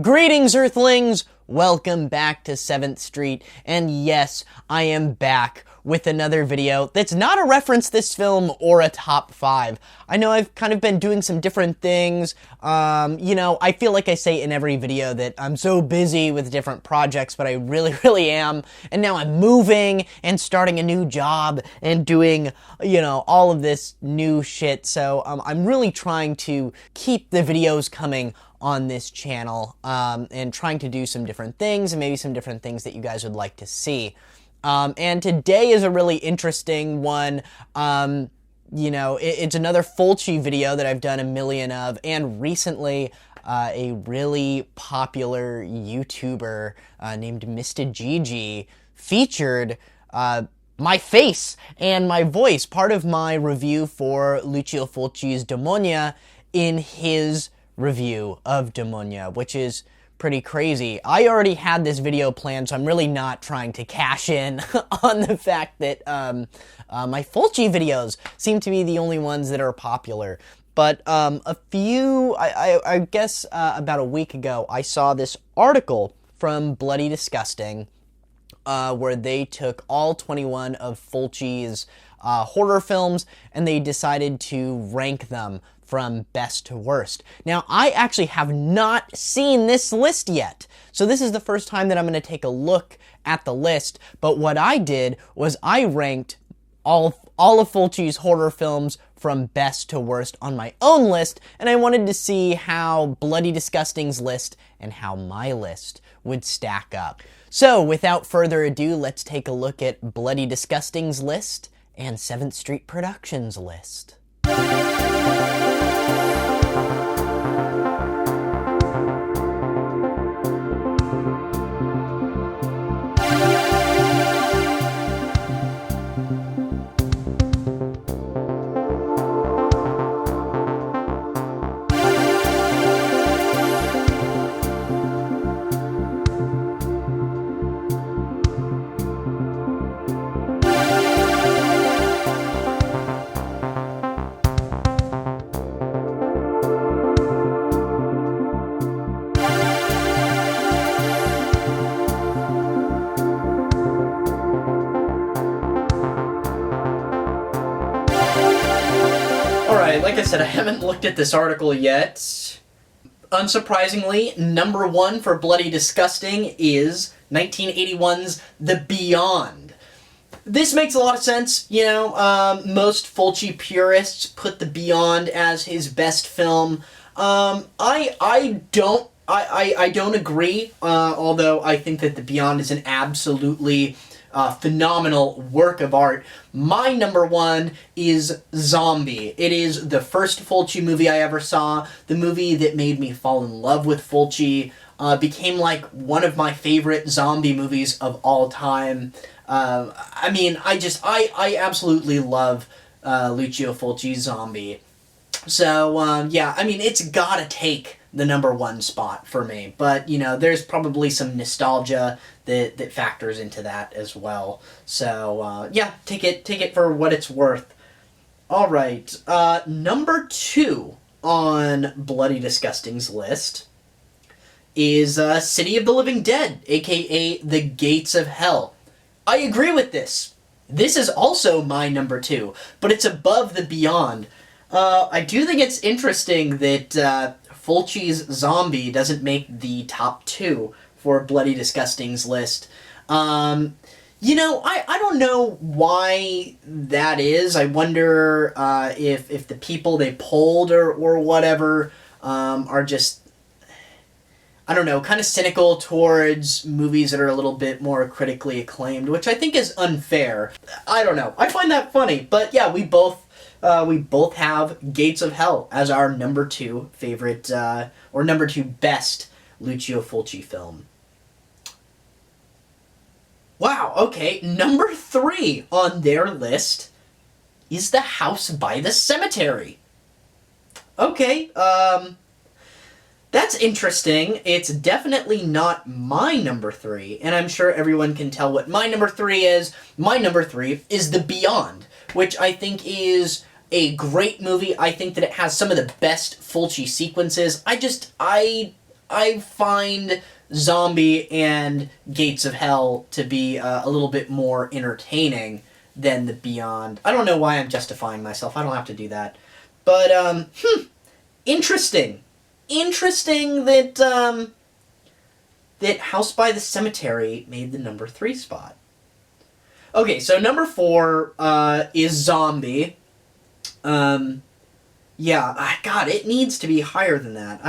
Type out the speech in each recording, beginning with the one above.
Greetings, Earthlings! Welcome back to 7th Street, and yes, I am back with another video that's not a reference this film or a top 5. I know I've kind of been doing some different things. I feel like I say in every video that I'm so busy with different projects, but I really am. And now I'm moving and starting a new job and doing, all of this new shit. So I'm really trying to keep the videos coming on this channel, and trying to do some different things, and maybe some different things that you guys would like to see. And today is a really interesting one. It's another Fulci video that I've done a million of, and recently a really popular YouTuber named Mr. Gigi featured my face and my voice, part of my review for Lucio Fulci's Damone, in his review of Damone, which is pretty crazy. I already had this video planned, so I'm really not trying to cash in on the fact that my Fulci videos seem to be the only ones that are popular. But I guess about a week ago, I saw this article from Bloody Disgusting where they took all 21 of Fulci's horror films and they decided to rank them from best to worst. Now, I actually have not seen this list yet, so this is the first time that I'm going to take a look at the list, but what I did was I ranked all of Fulci's horror films from best to worst on my own list, and I wanted to see how Bloody Disgusting's list and how my list would stack up. So, without further ado, let's take a look at Bloody Disgusting's list and 7th Street Productions' list. Like I said, I haven't looked at this article yet. Unsurprisingly, number 1 for Bloody Disgusting is 1981's The Beyond. This makes a lot of sense, most Fulci purists put The Beyond as his best film. I don't agree, although I think that The Beyond is an absolutely phenomenal work of art. My number 1 is Zombie. It is the first Fulci movie I ever saw, the movie that made me fall in love with Fulci, became like one of my favorite zombie movies of all time. I absolutely love Lucio Fulci's Zombie. So, it's gotta take the number 1 spot for me. But, there's probably some nostalgia that factors into that as well. So, take it for what it's worth. Alright, number 2 on Bloody Disgusting's list is City of the Living Dead, aka The Gates of Hell. I agree with this. This is also my number 2, but it's above The Beyond. I do think it's interesting that Fulci's Zombie doesn't make the top 2 for Bloody Disgusting's list. I don't know why that is. I wonder if the people they polled or whatever are just, I don't know, kind of cynical towards movies that are a little bit more critically acclaimed, which I think is unfair. I don't know. I find that funny. But yeah, we both have Gates of Hell as our number 2 favorite, or number 2 best Lucio Fulci film. Wow, okay, number 3 on their list is The House by the Cemetery. Okay, that's interesting. It's definitely not my number 3, and I'm sure everyone can tell what my number 3 is. My number 3 is The Beyond, which I think is a great movie. I think that it has some of the best Fulci sequences. I I find Zombie and Gates of Hell to be a little bit more entertaining than the Beyond. I don't know why I'm justifying myself. I don't have to do that. But, interesting. Interesting that, that House by the Cemetery made the number 3 spot. Okay, so number 4, is Zombie. Yeah, God, it needs to be higher than that.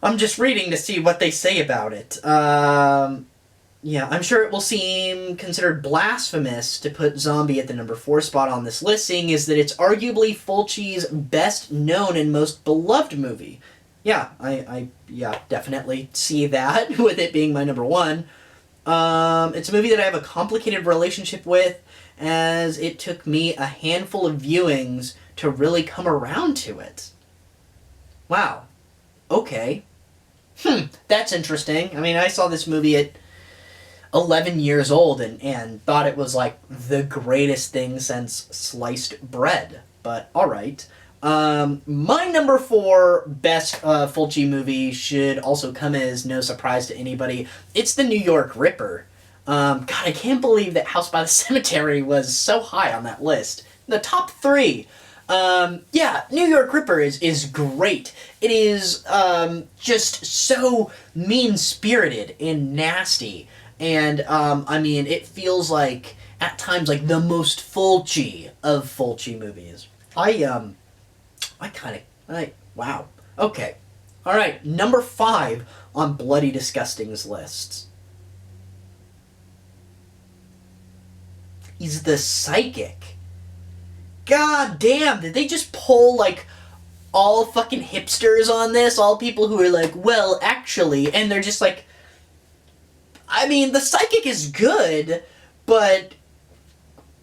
I'm just reading to see what they say about it. Yeah, I'm sure it will seem considered blasphemous to put Zombie at the number 4 spot on this list, seeing is that it's arguably Fulci's best known and most beloved movie. Yeah, I definitely see that, with it being my number 1. It's a movie that I have a complicated relationship with, as it took me a handful of viewings to really come around to it. Wow. Okay. That's interesting. I mean, I saw this movie at 11 years old and thought it was like the greatest thing since sliced bread. But alright. My number 4 best Fulci movie should also come as no surprise to anybody. It's The New York Ripper. God, I can't believe that House by the Cemetery was so high on that list. The top 3. Yeah, New York Ripper is great. It is just so mean-spirited and nasty. And, I mean, it feels like, at times, like the most Fulci of Fulci movies. Wow. Okay. Alright, number 5 on Bloody Disgusting's list is The Psychic. God damn, did they just pull, like, all fucking hipsters on this? All people who are like, well, actually, and they're just like, I mean, The Psychic is good, but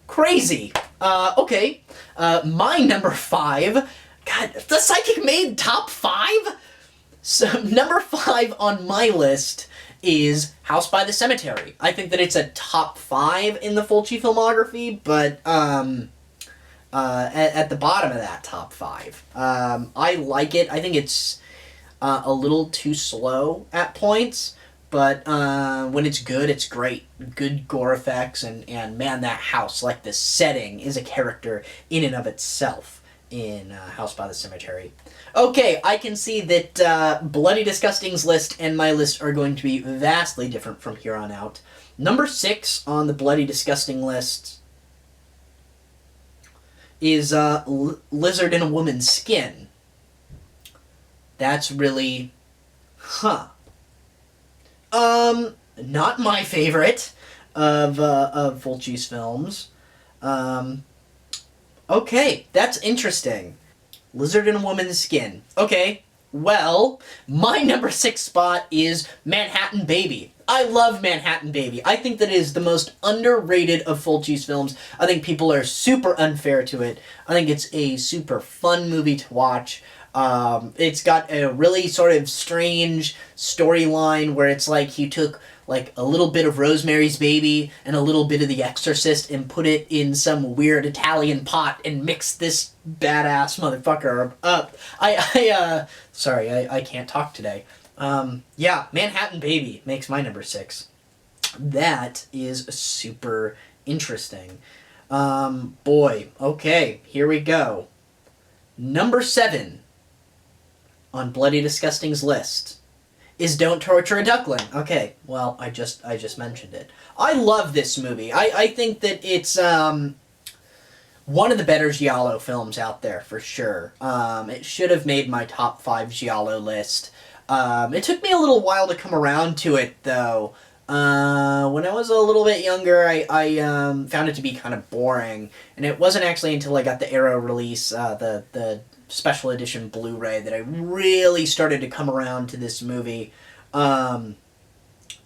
crazy. Okay. My number 5, God, The Psychic made top 5? So, number 5 on my list is House by the Cemetery. I think that it's a top 5 in the Fulci filmography, but, at the bottom of that top 5. I like it. I think it's a little too slow at points, but when it's good, it's great. Good gore effects, and man, that house, like the setting, is a character in and of itself in House by the Cemetery. Okay, I can see that Bloody Disgusting's list and my list are going to be vastly different from here on out. Number 6 on the Bloody Disgusting list is Lizard in a Woman's Skin. That's really... not my favorite of Fulci's films. Okay, that's interesting. Lizard in a Woman's Skin. Okay, well, my number 6 spot is Manhattan Baby. I love Manhattan Baby. I think that it is the most underrated of Fulci's films. I think people are super unfair to it. I think it's a super fun movie to watch. It's got a really sort of strange storyline where it's like he took like a little bit of Rosemary's Baby and a little bit of The Exorcist and put it in some weird Italian pot and mixed this badass motherfucker up. Sorry, I can't talk today. Yeah, Manhattan Baby makes my number 6. That is super interesting. Boy, okay, here we go. Number 7 on Bloody Disgusting's list is Don't Torture a Duckling. Okay, well, I just mentioned it. I love this movie. I think that it's one of the better Giallo films out there, for sure. It should have made my top 5 Giallo list. It took me a little while to come around to it, though. When I was a little bit younger, I found it to be kind of boring, and it wasn't actually until I got the Arrow release, the special edition Blu-ray, that I really started to come around to this movie. It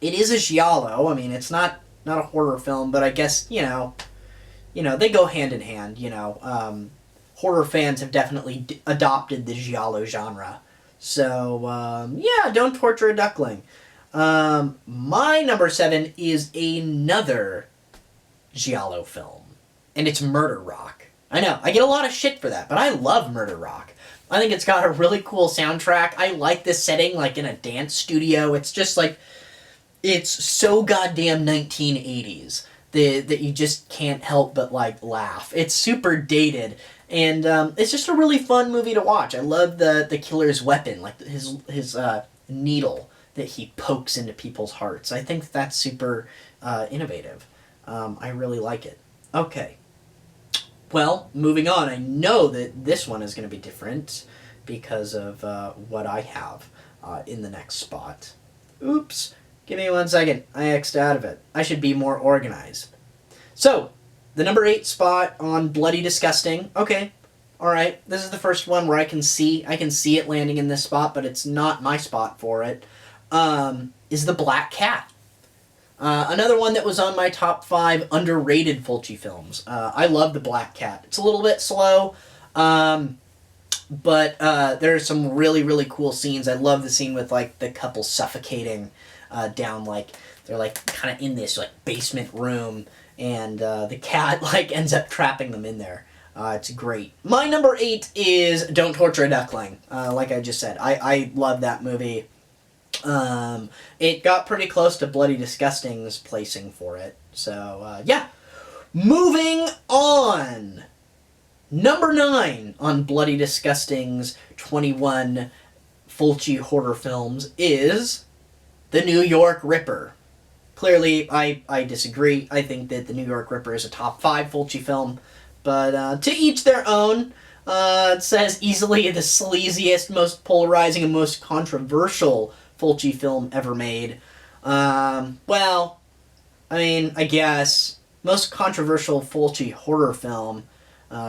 is a giallo. I mean, it's not a horror film, but I guess, you know, they go hand in hand, horror fans have definitely adopted the giallo genre. So, yeah, Don't Torture a Duckling. My number 7 is another giallo film, and it's Murder Rock. I know, I get a lot of shit for that, but I love Murder Rock. I think it's got a really cool soundtrack. I like this setting, like in a dance studio. It's just like, it's so goddamn 1980s that you just can't help but like laugh. It's super dated, and it's just a really fun movie to watch. I love the killer's weapon, like his needle that he pokes into people's hearts. I think that's super innovative. I really like it. Okay. Well, moving on, I know that this one is going to be different because of what I have in the next spot. Oops. Give me 1 second. I X'd out of it. I should be more organized. So, the number 8 spot on Bloody Disgusting. Okay. Alright. This is the first one where I can see it landing in this spot, but it's not my spot for it. Is The Black Cat. Another one that was on my top 5 underrated Fulci films. I love The Black Cat. It's a little bit slow, but there are some really, really cool scenes. I love the scene with like the couple suffocating down, like they're like kind of in this like basement room, and the cat like ends up trapping them in there. It's great. My number 8 is Don't Torture a Duckling. Like I just said, I love that movie. It got pretty close to Bloody Disgusting's placing for it. So, yeah. Moving on! Number 9 on Bloody Disgusting's 21 Fulci horror films is The New York Ripper. Clearly, I disagree. I think that The New York Ripper is a top 5 Fulci film. But to each their own. It says easily the sleaziest, most polarizing, and most controversial Fulci film ever made. Well, I mean, I guess most controversial Fulci horror film.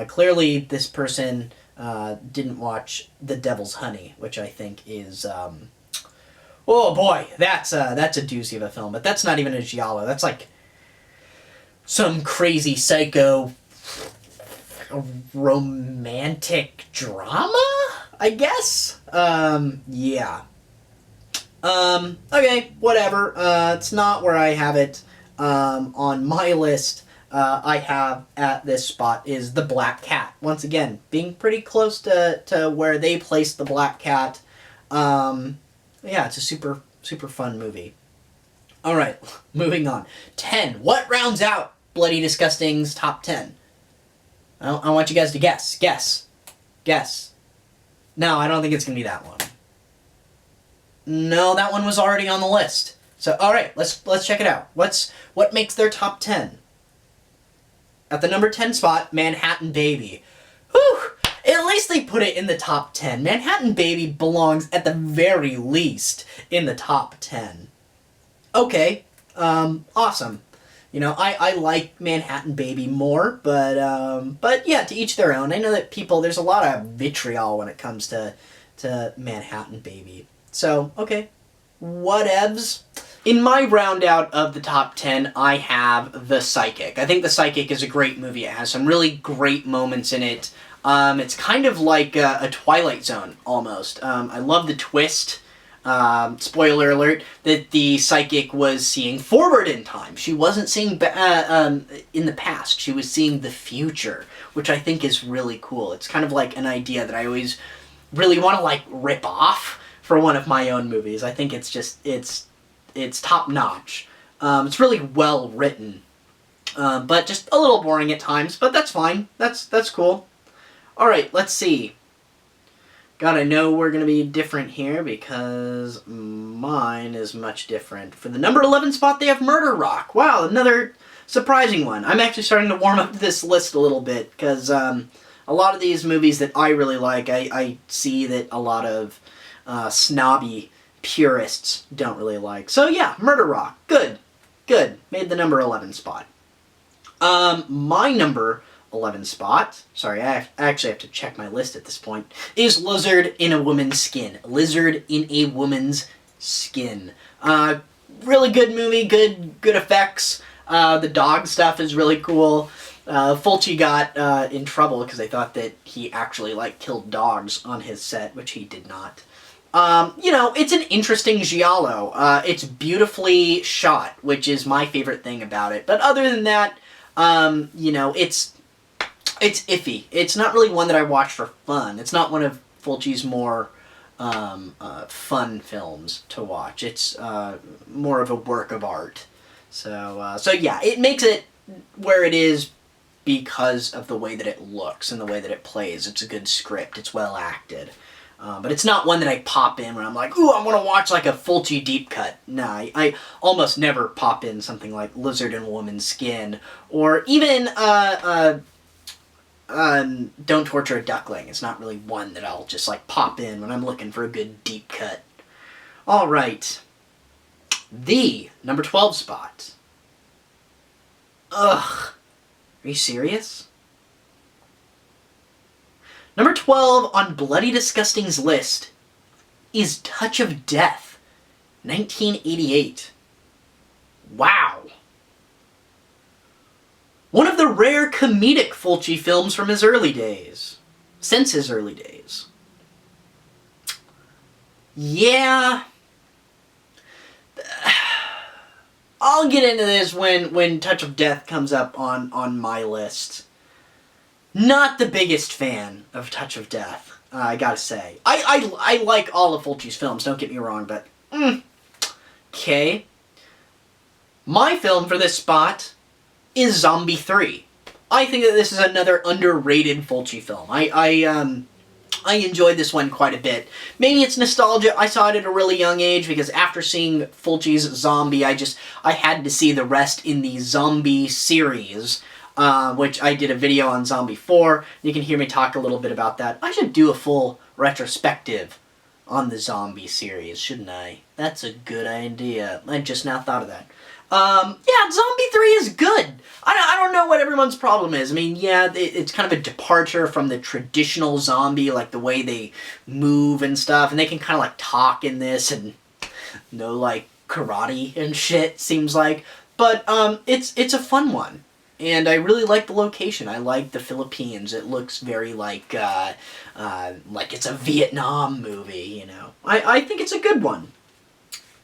Clearly, this person didn't watch The Devil's Honey, which I think is oh boy, that's a doozy of a film. But that's not even a giallo. That's like some crazy psycho romantic drama, I guess. Yeah. Okay, whatever. It's not where I have it. On my list, I have at this spot is The Black Cat. Once again, being pretty close to where they placed The Black Cat. Yeah, it's a super, super fun movie. Alright, moving on. 10. What rounds out Bloody Disgusting's top 10? I want you guys to guess. Guess. No, I don't think it's going to be that one. No, that one was already on the list. So, alright, let's check it out. What makes their top 10? At the number 10 spot, Manhattan Baby. Whew! At least they put it in the top 10. Manhattan Baby belongs at the very least in the top 10. Okay, awesome. You know, I like Manhattan Baby more, but yeah, to each their own. I know that there's a lot of vitriol when it comes to Manhattan Baby. So, okay, whatevs. In my round out of the top 10, I have The Psychic. I think The Psychic is a great movie. It has some really great moments in it. It's kind of like a Twilight Zone, almost. I love the twist. Spoiler alert, that the psychic was seeing forward in time. She wasn't seeing in the past. She was seeing the future, which I think is really cool. It's kind of like an idea that I always really want to like rip off for one of my own movies. I think it's just, it's top notch. It's really well written, but just a little boring at times, but that's fine. That's cool. Alright, let's see. God, I know we're going to be different here because mine is much different. For the number 11 spot, they have Murder Rock. Wow, another surprising one. I'm actually starting to warm up to this list a little bit because a lot of these movies that I really like, I see that a lot of snobby purists don't really like. So yeah, Murder Rock. Good. Made the number 11 spot. My number 11 spot, sorry, I actually have to check my list at this point, is Lizard in a Woman's Skin. Lizard in a Woman's Skin. Really good movie, good effects. The dog stuff is really cool. Fulci got in trouble because they thought that he actually like killed dogs on his set, which he did not. You know, it's an interesting giallo. It's beautifully shot, which is my favorite thing about it. But other than that, you know, it's iffy. It's not really one that I watch for fun. It's not one of Fulci's more fun films to watch. It's more of a work of art. So yeah, it makes it where it is because of the way that it looks and the way that it plays. It's a good script. It's well acted. But it's not one that I pop in when I'm like, ooh, I want to watch like a Fulci deep cut. Nah, I almost never pop in something like Lizard and Woman's Skin, or even Don't Torture a Duckling. It's not really one that I'll just like pop in when I'm looking for a good deep cut. All right. The number 12 spot. Ugh. Are you serious? Number 12 on Bloody Disgusting's list is Touch of Death, 1988. Wow. One of the rare comedic Fulci films from his early days. Since his early days. Yeah. I'll get into this when Touch of Death comes up on my list. Not the biggest fan of Touch of Death, I gotta say. I like all of Fulci's films, don't get me wrong, but okay. My film for this spot is Zombie 3. I think that this is another underrated Fulci film. I enjoyed this one quite a bit. Maybe it's nostalgia. I saw it at a really young age because after seeing Fulci's Zombie, I had to see the rest in the Zombie series, which I did a video on Zombie 4. You can hear me talk a little bit about that. I should do a full retrospective on the Zombie series, shouldn't I? That's a good idea. I just now thought of that. Yeah, Zombie 3 is good. I don't know what everyone's problem is. I mean, yeah, it's kind of a departure from the traditional zombie, like the way they move and stuff, and they can kind of like talk in this and know like karate and shit, seems like. But it's a fun one. And I really like the location. I like the Philippines. It looks very like it's a Vietnam movie, you know. I think it's a good one.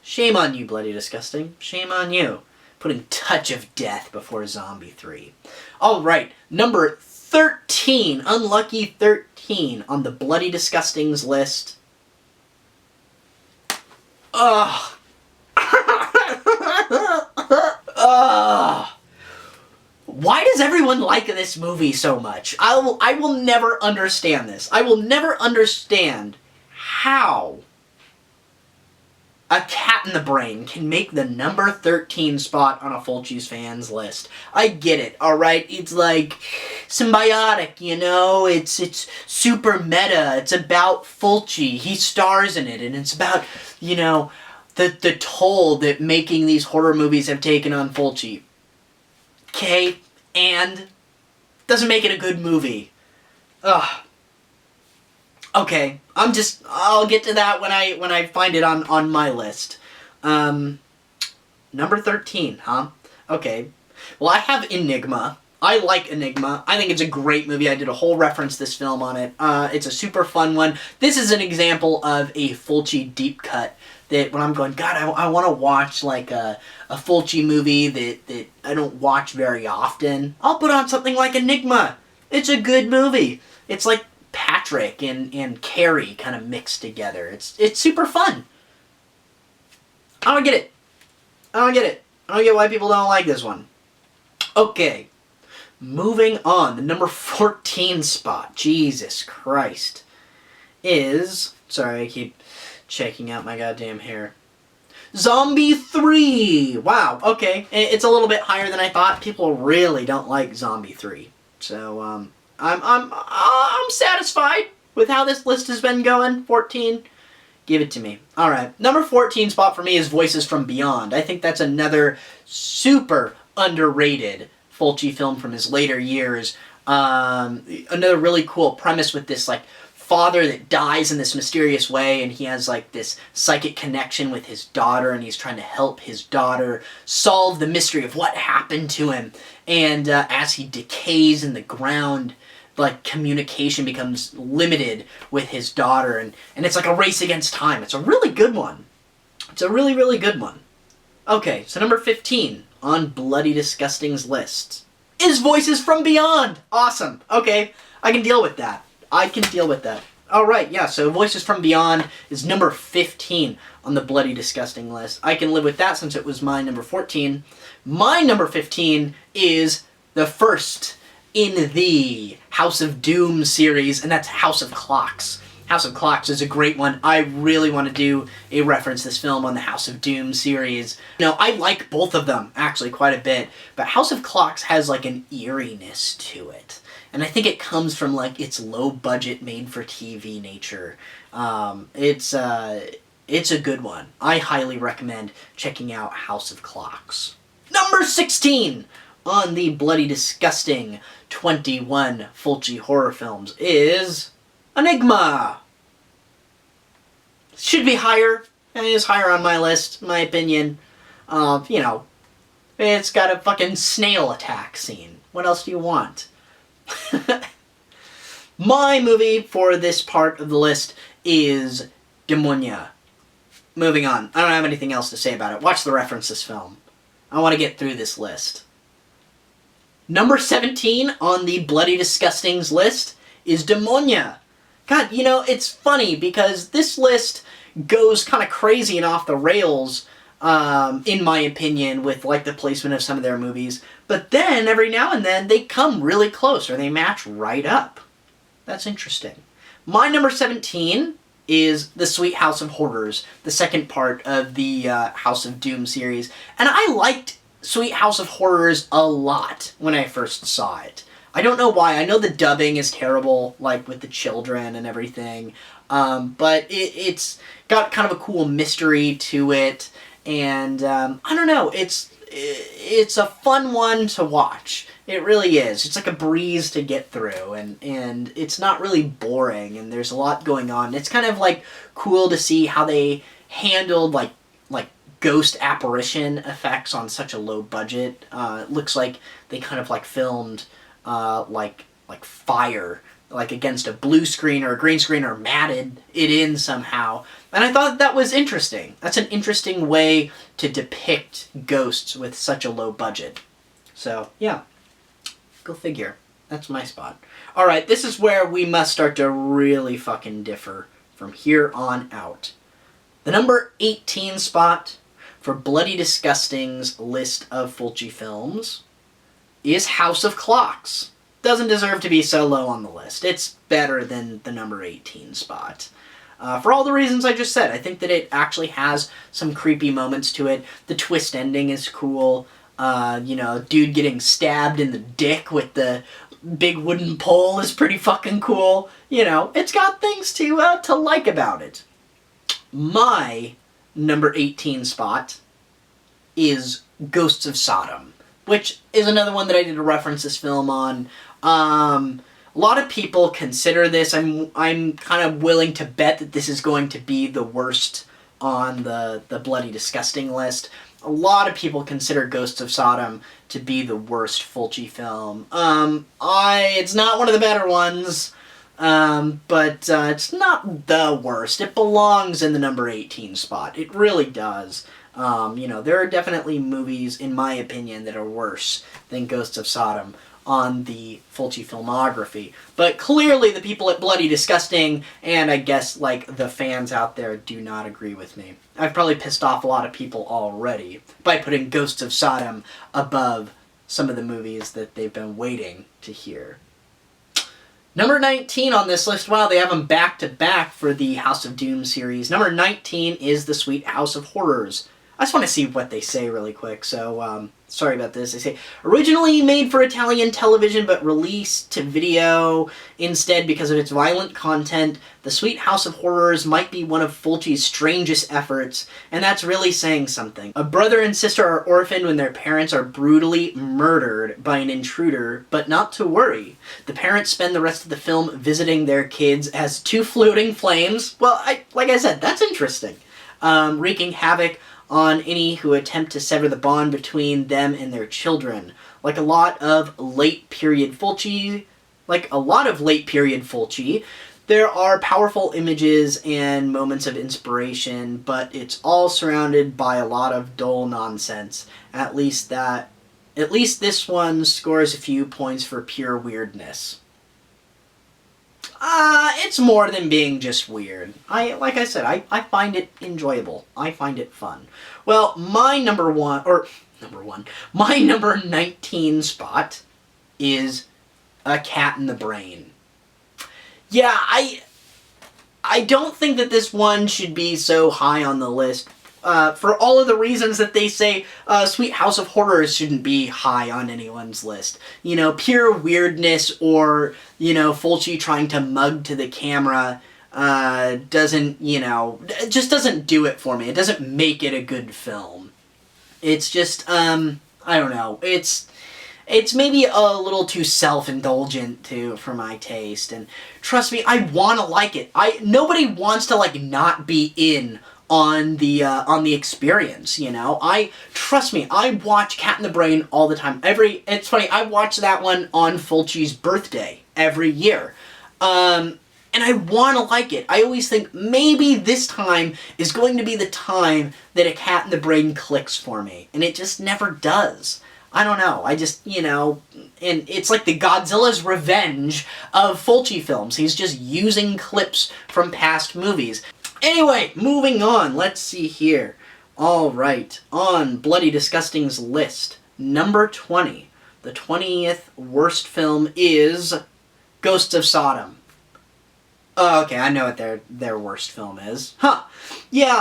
Shame on you, Bloody Disgusting. Shame on you. Putting Touch of Death before Zombie 3. Alright, number 13. Unlucky 13 on the Bloody Disgusting's list. Ugh. Ugh. Why does everyone like this movie so much? I will never understand this. I will never understand how A Cat in the Brain can make the number 13 spot on a Fulci's fans list. I get it, alright? It's like symbiotic, you know? It's super meta. It's about Fulci. He stars in it, and it's about, you know, the toll that making these horror movies have taken on Fulci. Okay, and doesn't make it a good movie. Ugh. Okay, I'll get to that when I find it on my list. Number 13, huh? Okay. Well, I have Enigma. I like Enigma. I think it's a great movie. I did a whole reference this film on it. It's a super fun one. This is an example of a Fulci deep cut that when I'm going, God, I want to watch like a Fulci movie that I don't watch very often. I'll put on something like Enigma. It's a good movie. It's like Patrick and Carrie kind of mixed together. It's super fun. I don't get it. I don't get why people don't like this one. Okay. Moving on. The number 14 spot. Jesus Christ. Is... Sorry, I keep checking out my goddamn hair. Zombie 3! Wow, okay. It's a little bit higher than I thought. People really don't like Zombie 3. So, I'm satisfied with how this list has been going. 14. Give it to me. Alright. Number 14 spot for me is Voices from Beyond. I think that's another super underrated Fulci film from his later years. Another really cool premise with this, like, father that dies in this mysterious way, and he has, like, this psychic connection with his daughter, and he's trying to help his daughter solve the mystery of what happened to him. And as he decays in the ground, like, communication becomes limited with his daughter, and it's like a race against time. It's a really good one. It's a really, really good one. Okay, so number 15 on Bloody Disgusting's list is Voices from Beyond. Awesome. Okay, I can deal with that. I can deal with that. All right, yeah, so Voices from Beyond is number 15 on the Bloody Disgusting list. I can live with that since it was my number 14. My number 15 is the first in the House of Doom series, and that's House of Clocks. House of Clocks is a great one. I really want to do a reference this film on the House of Doom series. You know, I like both of them, actually, quite a bit, but House of Clocks has, like, an eeriness to it. And I think it comes from, like, its low-budget, made-for-TV nature. It's a good one. I highly recommend checking out House of Clocks. Number 16 on the Bloody Disgusting 21 Fulci horror films is Enigma. Should be higher. It is higher on my list, in my opinion. You know, it's got a fucking snail attack scene. What else do you want? My movie for this part of the list is Damone. Moving on. I don't have anything else to say about it. Watch the reference this film. I want to get through this list. Number 17 on the Bloody Disgustings list is Damone. God, you know, it's funny because this list goes kind of crazy and off the rails, in my opinion, with like the placement of some of their movies. But then, every now and then, they come really close, or they match right up. That's interesting. My number 17 is The Sweet House of Horrors, the second part of the House of Doom series. And I liked Sweet House of Horrors a lot when I first saw it. I don't know why. I know the dubbing is terrible, like with the children and everything. But it's got kind of a cool mystery to it. And I don't know, it's a fun one to watch. It really is. It's like a breeze to get through, and it's not really boring, and there's a lot going on. It's kind of like cool to see how they handled like ghost apparition effects on such a low budget. It looks like they kind of like filmed like fire, like against a blue screen or a green screen, or matted it in somehow. And I thought that was interesting. That's an interesting way to depict ghosts with such a low budget. So, yeah. Go figure. That's my spot. Alright, this is where we must start to really fucking differ from here on out. The number 18 spot for Bloody Disgusting's list of Fulci films is House of Clocks. Doesn't deserve to be so low on the list. It's better than the number 18 spot. For all the reasons I just said. I think that it actually has some creepy moments to it. The twist ending is cool. You know, dude getting stabbed in the dick with the big wooden pole is pretty fucking cool. You know, it's got things to like about it. My number 18 spot is Ghosts of Sodom, which is another one that I did a reference this film on. A lot of people consider this. I'm kind of willing to bet that this is going to be the worst on the Bloody Disgusting list. A lot of people consider Ghosts of Sodom to be the worst Fulci film. It's not one of the better ones, but it's not the worst. It belongs in the number 18 spot. It really does. You know, there are definitely movies, in my opinion, that are worse than Ghosts of Sodom on the Fulci filmography. But clearly the people at Bloody Disgusting, and I guess like the fans out there, do not agree with me. I've probably pissed off a lot of people already by putting Ghosts of Sodom above some of the movies that they've been waiting to hear. Number 19 on this list, wow, they have them back to back for the House of Doom series. Number 19 is The Sweet House of Horrors. I just want to see what they say really quick, so sorry about this. They say, originally made for Italian television but released to video instead because of its violent content, The Sweet House of Horrors might be one of Fulci's strangest efforts, and that's really saying something. A brother and sister are orphaned when their parents are brutally murdered by an intruder, but not to worry. The parents spend the rest of the film visiting their kids as two floating flames. Well, like I said, that's interesting. Wreaking havoc on any who attempt to sever the bond between them and their children. Like a lot of late period Fulci, there are powerful images and moments of inspiration, but it's all surrounded by a lot of dull nonsense. At least this one scores a few points for pure weirdness. It's more than being just weird. Like I said, I find it enjoyable. I find it fun. Well, my my number 19 spot is A Cat in the Brain. Yeah, I don't think that this one should be so high on the list. For all of the reasons that they say Sweet House of Horrors shouldn't be high on anyone's list. You know, pure weirdness or, you know, Fulci trying to mug to the camera doesn't, you know, it just doesn't do it for me. It doesn't make it a good film. It's just, I don't know. It's maybe a little too self-indulgent for my taste, and trust me, I want to like it. Nobody wants to like not be in on the experience, you know. Trust me, I watch Cat in the Brain all the time. It's funny, I watch that one on Fulci's birthday every year. And I want to like it. I always think maybe this time is going to be the time that A Cat in the Brain clicks for me, and it just never does. I don't know. I just, you know, and it's like the Godzilla's Revenge of Fulci films. He's just using clips from past movies. Anyway, moving on. Let's see here. All right. On Bloody Disgusting's list, number 20. The 20th worst film is Ghosts of Sodom. Oh, okay, I know what their worst film is. Huh. Yeah,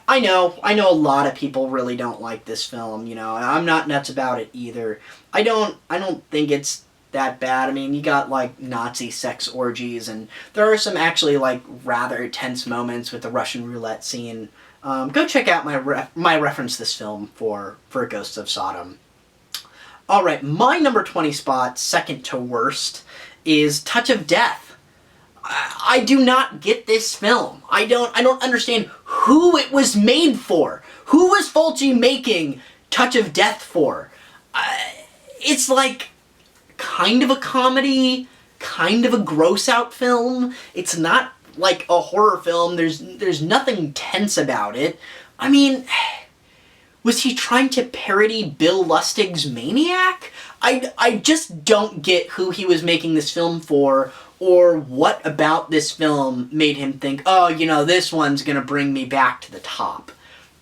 I know a lot of people really don't like this film, you know. I'm not nuts about it either. I don't think it's that bad. I mean, you got like Nazi sex orgies, and there are some actually like rather tense moments with the Russian roulette scene. Go check out my reference this film for Ghosts of Sodom. All right, my number 20 spot, second to worst, is Touch of Death. I do not get this film. I don't understand who it was made for. Who was Fulci making Touch of Death for? It's like kind of a comedy, kind of a gross out film. It's not like a horror film. There's nothing tense about it. I mean, was he trying to parody Bill Lustig's Maniac? I just don't get who he was making this film for, or what about this film made him think, oh, you know, this one's gonna bring me back to the top.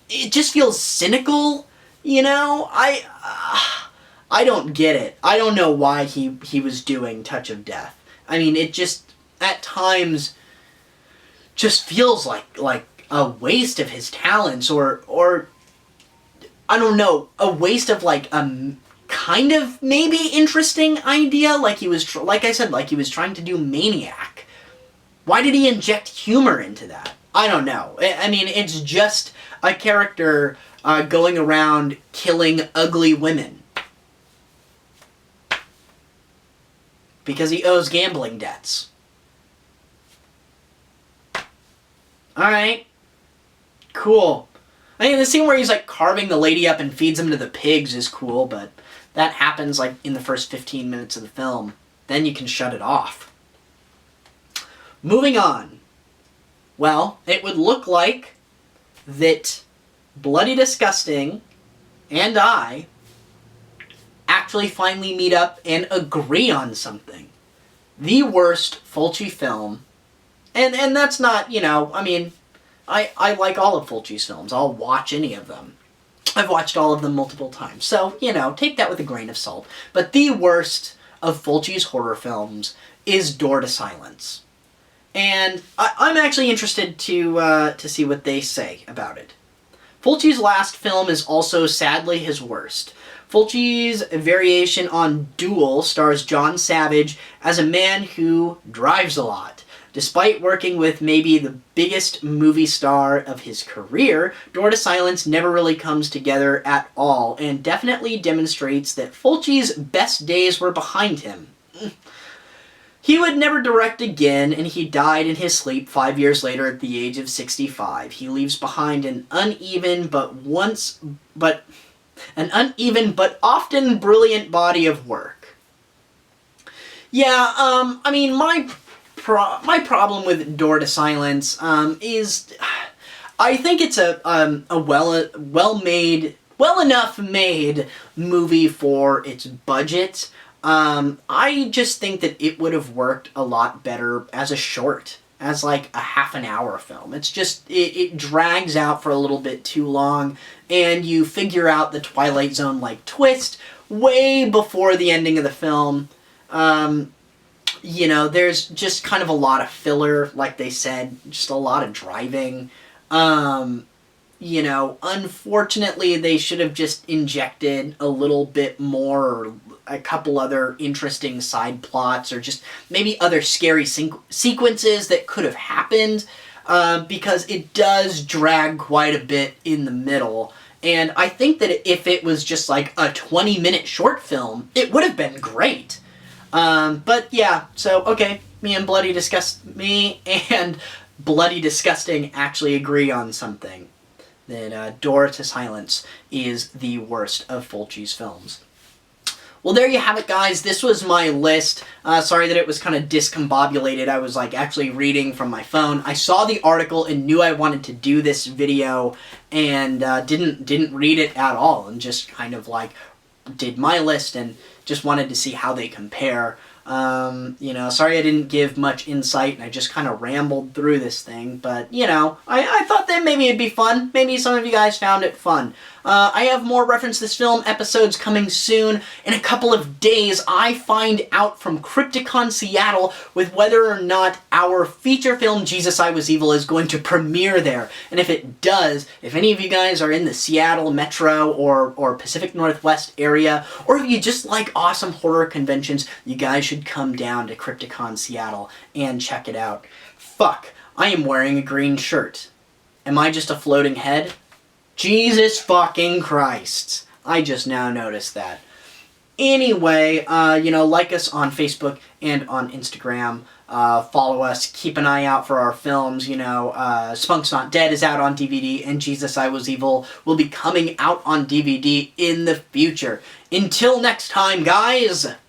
It just feels cynical, you know? I don't get it. I don't know why he was doing Touch of Death. I mean, it just, at times, just feels like a waste of his talents, or I don't know, a waste of like a kind of maybe interesting idea, like he was, like I said, like he was trying to do Maniac. Why did he inject humor into that? I don't know. I mean, it's just a character going around killing ugly women because he owes gambling debts. Alright. Cool. I mean, the scene where he's like carving the lady up and feeds them to the pigs is cool, but that happens like in the first 15 minutes of the film. Then you can shut it off. Moving on. Well, it would look like that Bloody Disgusting and I actually finally meet up and agree on something. The worst Fulci film. And that's not, you know, I mean, I like all of Fulci's films. I'll watch any of them. I've watched all of them multiple times. So, you know, take that with a grain of salt. But the worst of Fulci's horror films is Door to Silence. And I'm actually interested to see what they say about it. Fulci's last film is also sadly his worst. Fulci's variation on Duel stars John Savage as a man who drives a lot. Despite working with maybe the biggest movie star of his career, Door to Silence never really comes together at all, and definitely demonstrates that Fulci's best days were behind him. He would never direct again, and he died in his sleep 5 years later at the age of 65. He leaves behind an uneven but often brilliant body of work. Yeah, I mean, my problem with Door to Silence is I think it's a well enough made movie for its budget. I just think that it would have worked a lot better as a short, as like a half an hour film. It's just, it drags out for a little bit too long, and you figure out the Twilight Zone like twist way before the ending of the film. You know, there's just kind of a lot of filler, like they said, just a lot of driving. You know, unfortunately, they should have just injected a little bit more, or a couple other interesting side plots, or just maybe other scary sequences that could have happened, because it does drag quite a bit in the middle. And I think that if it was just like a 20-minute short film, it would have been great. But yeah, so okay, me and Bloody Disgusting actually agree on something. That Door to Silence is the worst of Fulci's films. Well, there you have it, guys. This was my list. Sorry that it was kind of discombobulated. I was like actually reading from my phone. I saw the article and knew I wanted to do this video, and didn't read it at all, and just kind of like did my list and just wanted to see how they compare. You know, sorry I didn't give much insight, and I just kind of rambled through this thing, but, you know, I thought that maybe it'd be fun. Maybe some of you guys found it fun. I have more Reference This Film episodes coming soon. In a couple of days, I find out from Crypticon Seattle with whether or not our feature film, Jesus, I Was Evil, is going to premiere there. And if it does, if any of you guys are in the Seattle metro or Pacific Northwest area, or if you just like awesome horror conventions, you guys should come down to Crypticon Seattle and check it out. Fuck, I am wearing a green shirt. Am I just a floating head? Jesus fucking Christ. I just now noticed that. Anyway, you know, like us on Facebook and on Instagram. Follow us. Keep an eye out for our films. You know, Spunk's Not Dead is out on DVD, and Jesus, I Was Evil will be coming out on DVD in the future. Until next time, guys.